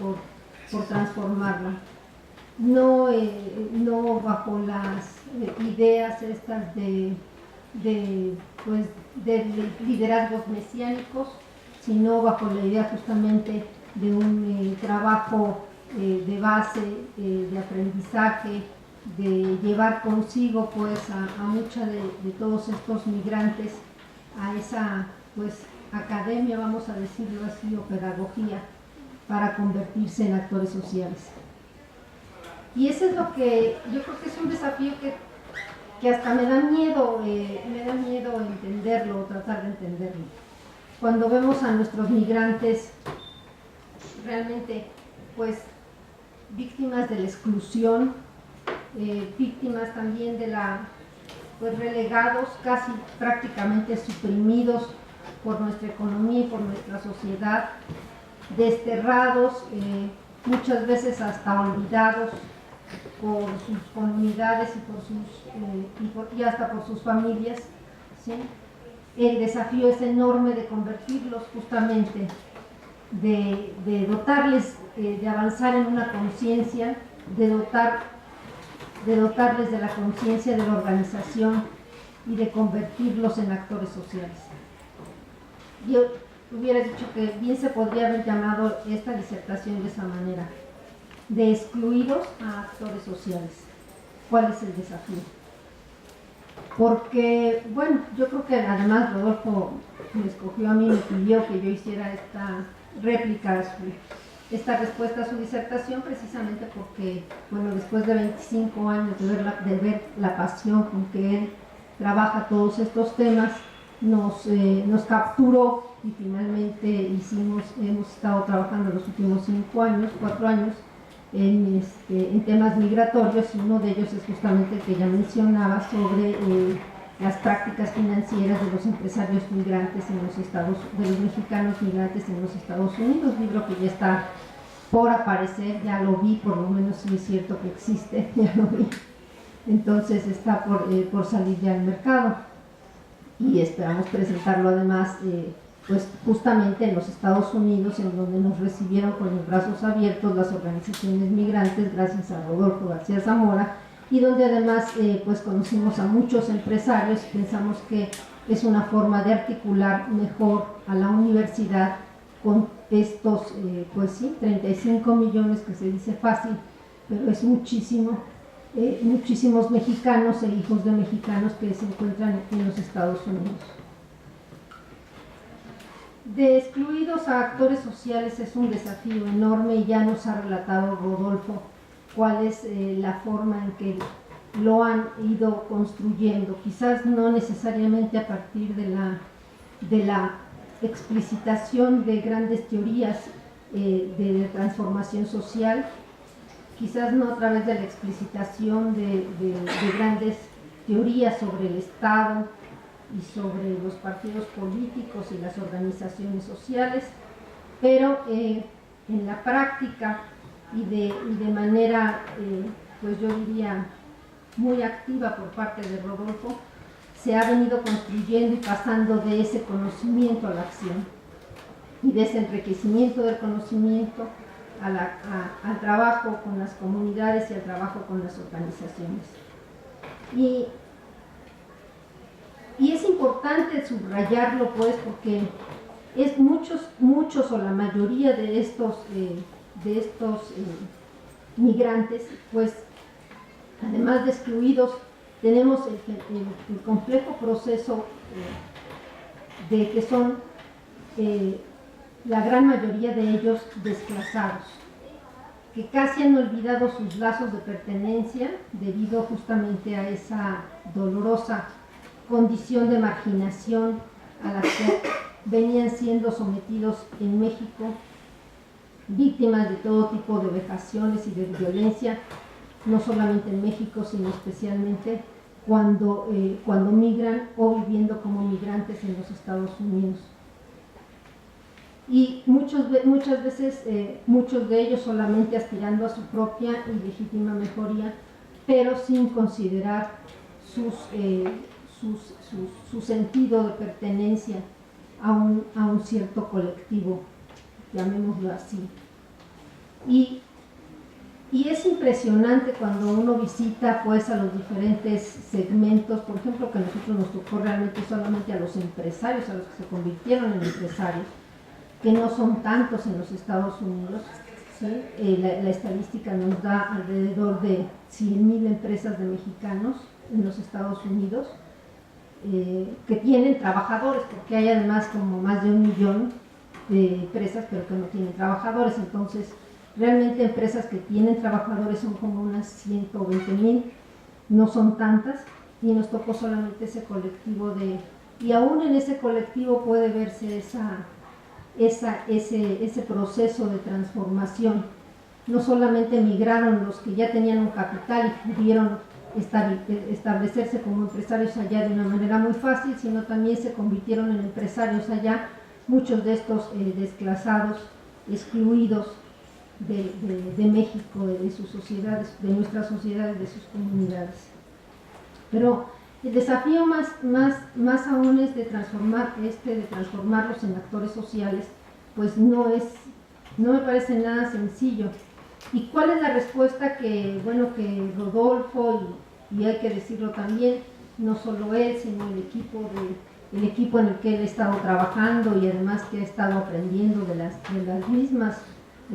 por transformarla. No, no bajo las ideas estas pues, de liderazgos mesiánicos, sino bajo la idea justamente de un trabajo de base, de aprendizaje, de llevar consigo pues a mucha de todos estos migrantes a esa pues academia, vamos a decirlo así, o pedagogía, para convertirse en actores sociales. Y eso es lo que yo creo que es un desafío que hasta me da miedo entenderlo o tratar de entenderlo. Cuando vemos a nuestros migrantes realmente pues víctimas de la exclusión, víctimas también de pues relegados, casi prácticamente suprimidos por nuestra economía y por nuestra sociedad, desterrados, muchas veces hasta olvidados por sus comunidades y hasta por sus familias, ¿sí? El desafío es enorme de convertirlos justamente, de dotarles, de avanzar en una conciencia, de dotarles de la conciencia de la organización y de convertirlos en actores sociales. Yo hubiera dicho que bien se podría haber llamado esta disertación de esa manera: de excluidos a actores sociales. ¿Cuál es el desafío? Porque, bueno, yo creo que además Rodolfo me escogió a mí, me pidió que yo hiciera esta réplica, esta respuesta a su disertación, precisamente porque, bueno, después de 25 años de ver la pasión con que él trabaja todos estos temas, nos capturó y finalmente hemos estado trabajando los últimos 4 años, en temas migratorios, y uno de ellos es justamente el que ya mencionaba sobre las prácticas financieras de los empresarios migrantes en los de los mexicanos migrantes en los Estados Unidos, libro que ya está por aparecer, ya lo vi, por lo menos sí es cierto que existe, ya lo vi, entonces está por salir ya al mercado y esperamos presentarlo además pues justamente en los Estados Unidos, en donde nos recibieron con los brazos abiertos las organizaciones migrantes, gracias a Rodolfo García Zamora, y donde además pues conocimos a muchos empresarios. Pensamos que es una forma de articular mejor a la universidad con estos, pues sí, 35 millones, que se dice fácil, pero es muchísimo, muchísimos mexicanos e hijos de mexicanos que se encuentran en los Estados Unidos. De excluidos a actores sociales es un desafío enorme, y ya nos ha relatado Rodolfo cuál es la forma en que lo han ido construyendo, quizás no necesariamente a partir de la explicitación de grandes teorías de transformación social, quizás no a través de la explicitación de grandes teorías sobre el Estado y sobre los partidos políticos y las organizaciones sociales, pero en la práctica y de manera, pues yo diría, muy activa por parte de Rodolfo, se ha venido construyendo y pasando de ese conocimiento a la acción, y de ese enriquecimiento del conocimiento al trabajo con las comunidades y al trabajo con las organizaciones. Y es importante subrayarlo, pues, porque es muchos o la mayoría de estos migrantes, pues, además de excluidos, tenemos el complejo proceso de que son la gran mayoría de ellos desplazados, que casi han olvidado sus lazos de pertenencia debido justamente a esa dolorosa condición de marginación a la que venían siendo sometidos en México, víctimas de todo tipo de vejaciones y de violencia, no solamente en México, sino especialmente cuando migran o viviendo como migrantes en los Estados Unidos. Y muchas veces muchos de ellos solamente aspirando a su propia y legítima mejoría, pero sin considerar su sentido de pertenencia a un cierto colectivo, llamémoslo así. Y es impresionante cuando uno visita pues a los diferentes segmentos, por ejemplo, que a nosotros nos tocó realmente solamente a los empresarios, a los que se convirtieron en empresarios, que no son tantos en los Estados Unidos, ¿sí? La estadística nos da alrededor de 100,000 empresas de mexicanos en los Estados Unidos, que tienen trabajadores, porque hay además como más de 1,000,000 de empresas pero que no tienen trabajadores. Entonces realmente empresas que tienen trabajadores son como unas 120,000, no son tantas, y nos tocó solamente ese colectivo y aún en ese colectivo puede verse ese proceso de transformación. No solamente migraron los que ya tenían un capital y pudieron establecerse como empresarios allá de una manera muy fácil, sino también se convirtieron en empresarios allá, muchos de estos desplazados, excluidos de México, de sus sociedades, de nuestras sociedades, de sus comunidades. Pero el desafío más aún es de transformarlos en actores sociales, pues no me parece nada sencillo. ¿Y cuál es la respuesta que Rodolfo, y hay que decirlo también, no solo él, sino el equipo en el que él ha estado trabajando y además que ha estado aprendiendo de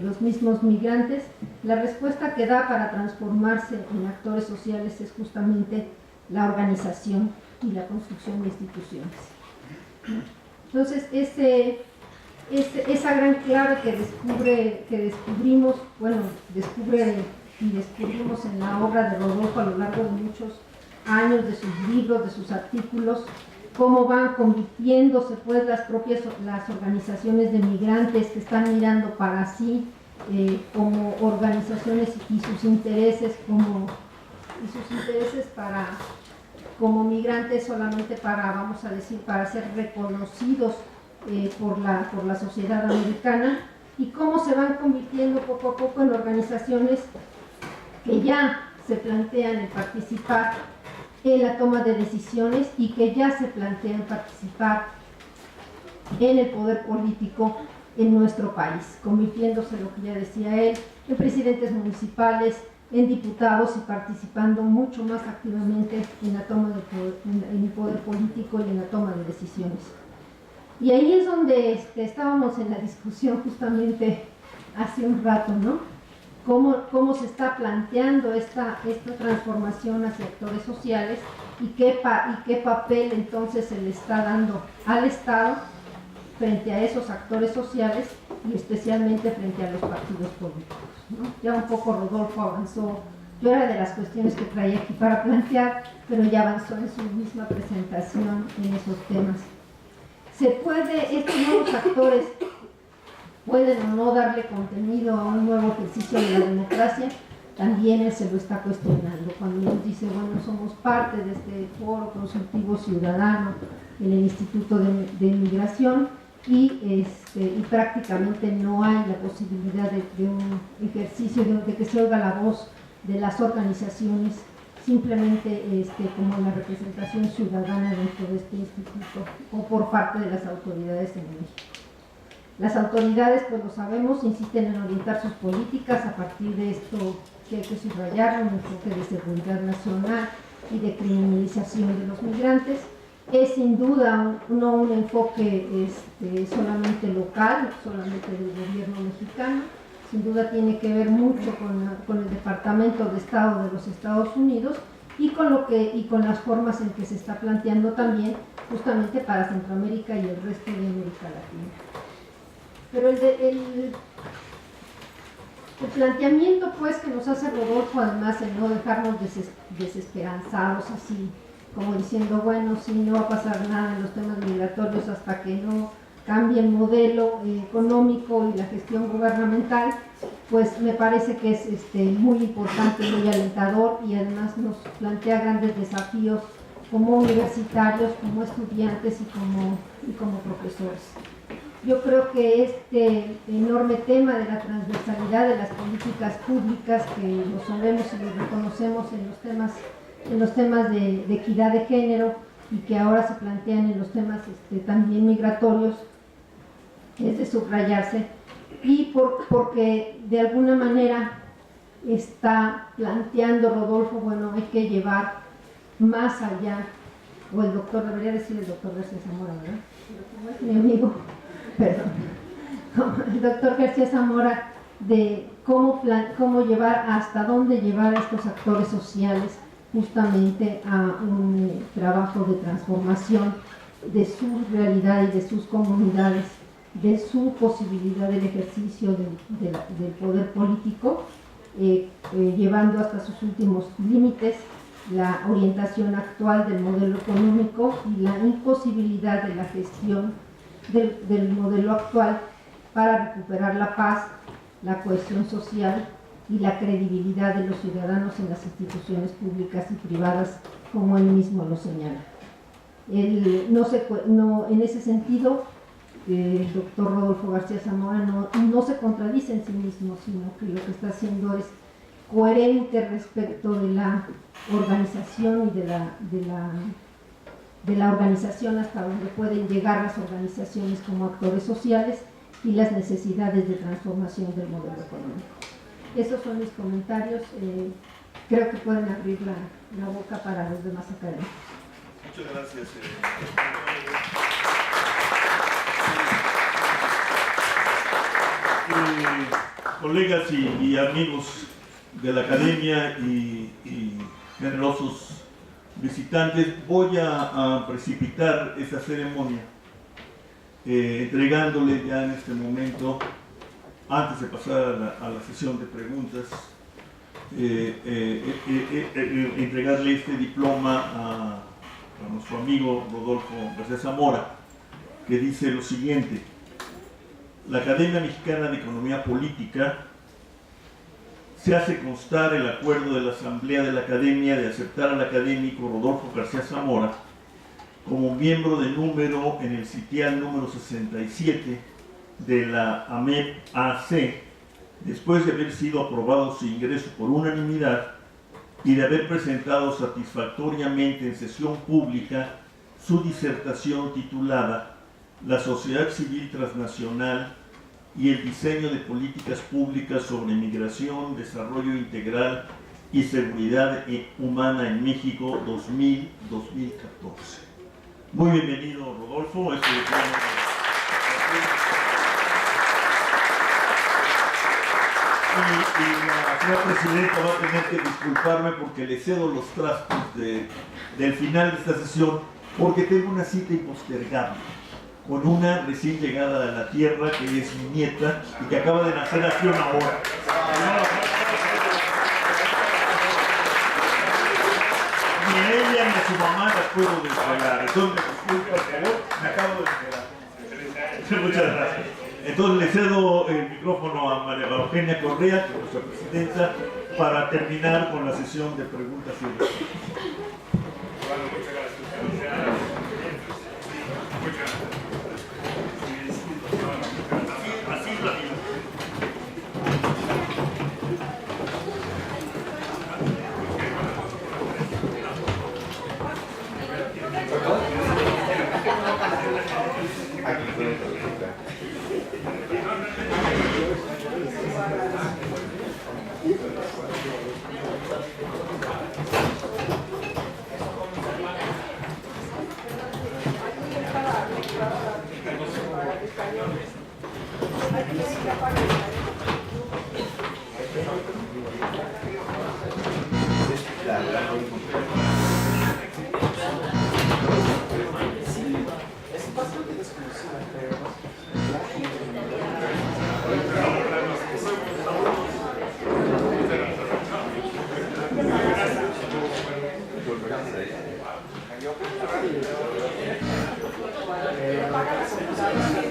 los mismos migrantes? La respuesta que da para transformarse en actores sociales es justamente la organización y la construcción de instituciones. Entonces, esa gran clave descubrimos en la obra de Rodolfo a lo largo de muchos años, de sus libros, de sus artículos, cómo van convirtiéndose pues las organizaciones de migrantes que están mirando para sí como organizaciones y sus intereses como migrantes solamente para ser reconocidos por la sociedad americana, y cómo se van convirtiendo poco a poco en organizaciones que ya se plantean el participar en la toma de decisiones y que ya se plantean participar en el poder político en nuestro país, convirtiéndose, lo que ya decía él, en presidentes municipales, en diputados, y participando mucho más activamente en la toma de poder, en el poder político y en la toma de decisiones. Y ahí es donde estábamos en la discusión justamente hace un rato, ¿no? Cómo se está planteando esta transformación hacia actores sociales y qué papel entonces se le está dando al Estado frente a esos actores sociales y especialmente frente a los partidos políticos, ¿no? Ya un poco Rodolfo avanzó, yo era de las cuestiones que traía aquí para plantear, pero ya avanzó en su misma presentación en esos temas. Estos nuevos actores pueden o no darle contenido a un nuevo ejercicio de la democracia. También él se lo está cuestionando cuando nos dice, bueno, somos parte de este foro consultivo ciudadano en el Instituto de Migración y prácticamente no hay la posibilidad de un ejercicio de que se oiga la voz de las organizaciones, simplemente como la representación ciudadana dentro de este instituto o por parte de las autoridades en México. Las autoridades, pues lo sabemos, insisten en orientar sus políticas a partir de esto que hay que subrayar, un enfoque de seguridad nacional y de criminalización de los migrantes. Es sin duda no un enfoque solamente local, solamente del gobierno mexicano, sin duda tiene que ver mucho con el Departamento de Estado de los Estados Unidos y con las formas en que se está planteando también justamente para Centroamérica y el resto de América Latina. Pero el planteamiento pues que nos hace Rodolfo, además de no dejarnos desesperanzados así, como diciendo, bueno, sí, no va a pasar nada en los temas migratorios hasta que no cambie el modelo económico y la gestión gubernamental, pues me parece que es muy importante, muy alentador, y además nos plantea grandes desafíos como universitarios, como estudiantes y como profesores. Yo creo que este enorme tema de la transversalidad de las políticas públicas, que lo sabemos y lo reconocemos en los temas de equidad de género y que ahora se plantean en los temas también migratorios, es de subrayarse, y porque de alguna manera está planteando Rodolfo, bueno, hay que llevar más allá, o el doctor, debería decir el doctor García Zamora, ¿verdad? Mi amigo, perdón, el doctor García Zamora, de cómo llevar, hasta dónde llevar a estos actores sociales justamente a un trabajo de transformación de su realidad y de sus comunidades, de su posibilidad del ejercicio del poder político, llevando hasta sus últimos límites la orientación actual del modelo económico y la imposibilidad de la gestión del modelo actual para recuperar la paz, la cohesión social y la credibilidad de los ciudadanos en las instituciones públicas y privadas, como él mismo lo señala. En ese sentido, el doctor Rodolfo García Zamora no se contradice en sí mismo, sino que lo que está haciendo es coherente respecto de la organización y de la organización hasta donde pueden llegar las organizaciones como actores sociales y las necesidades de transformación del modelo económico. Esos son mis comentarios. Creo que pueden abrir la boca para los demás académicos. Muchas gracias. Colegas y amigos de la academia y generosos visitantes, voy a precipitar esta ceremonia entregándole ya en este momento, antes de pasar a la sesión de preguntas, entregarle este diploma a nuestro amigo Rodolfo García Zamora, que dice lo siguiente: la Academia Mexicana de Economía Política se hace constar el acuerdo de la Asamblea de la Academia de aceptar al académico Rodolfo García Zamora como miembro de número en el sitial número 67 de la AMEP-AC, después de haber sido aprobado su ingreso por unanimidad y de haber presentado satisfactoriamente en sesión pública su disertación titulada La sociedad civil transnacional y el diseño de políticas públicas sobre migración, desarrollo integral y seguridad humana en México 2000-2014. Muy bienvenido, Rodolfo. La señora presidenta va a tener que disculparme porque le cedo los trastos del final de esta sesión, porque tengo una cita impostergable con una recién llegada a la tierra que es mi nieta y que acaba de nacer hace una hora. Ni a ella ni a su mamá las puedo despegar. Entonces, por favor, me acabo de enterar. Muchas gracias. Entonces le cedo el micrófono a María Eugenia Correa, que es nuestra presidenta, para terminar con la sesión de preguntas y respuestas. Bueno, muchas gracias. Muchas gracias. Así es la vida. Gracias.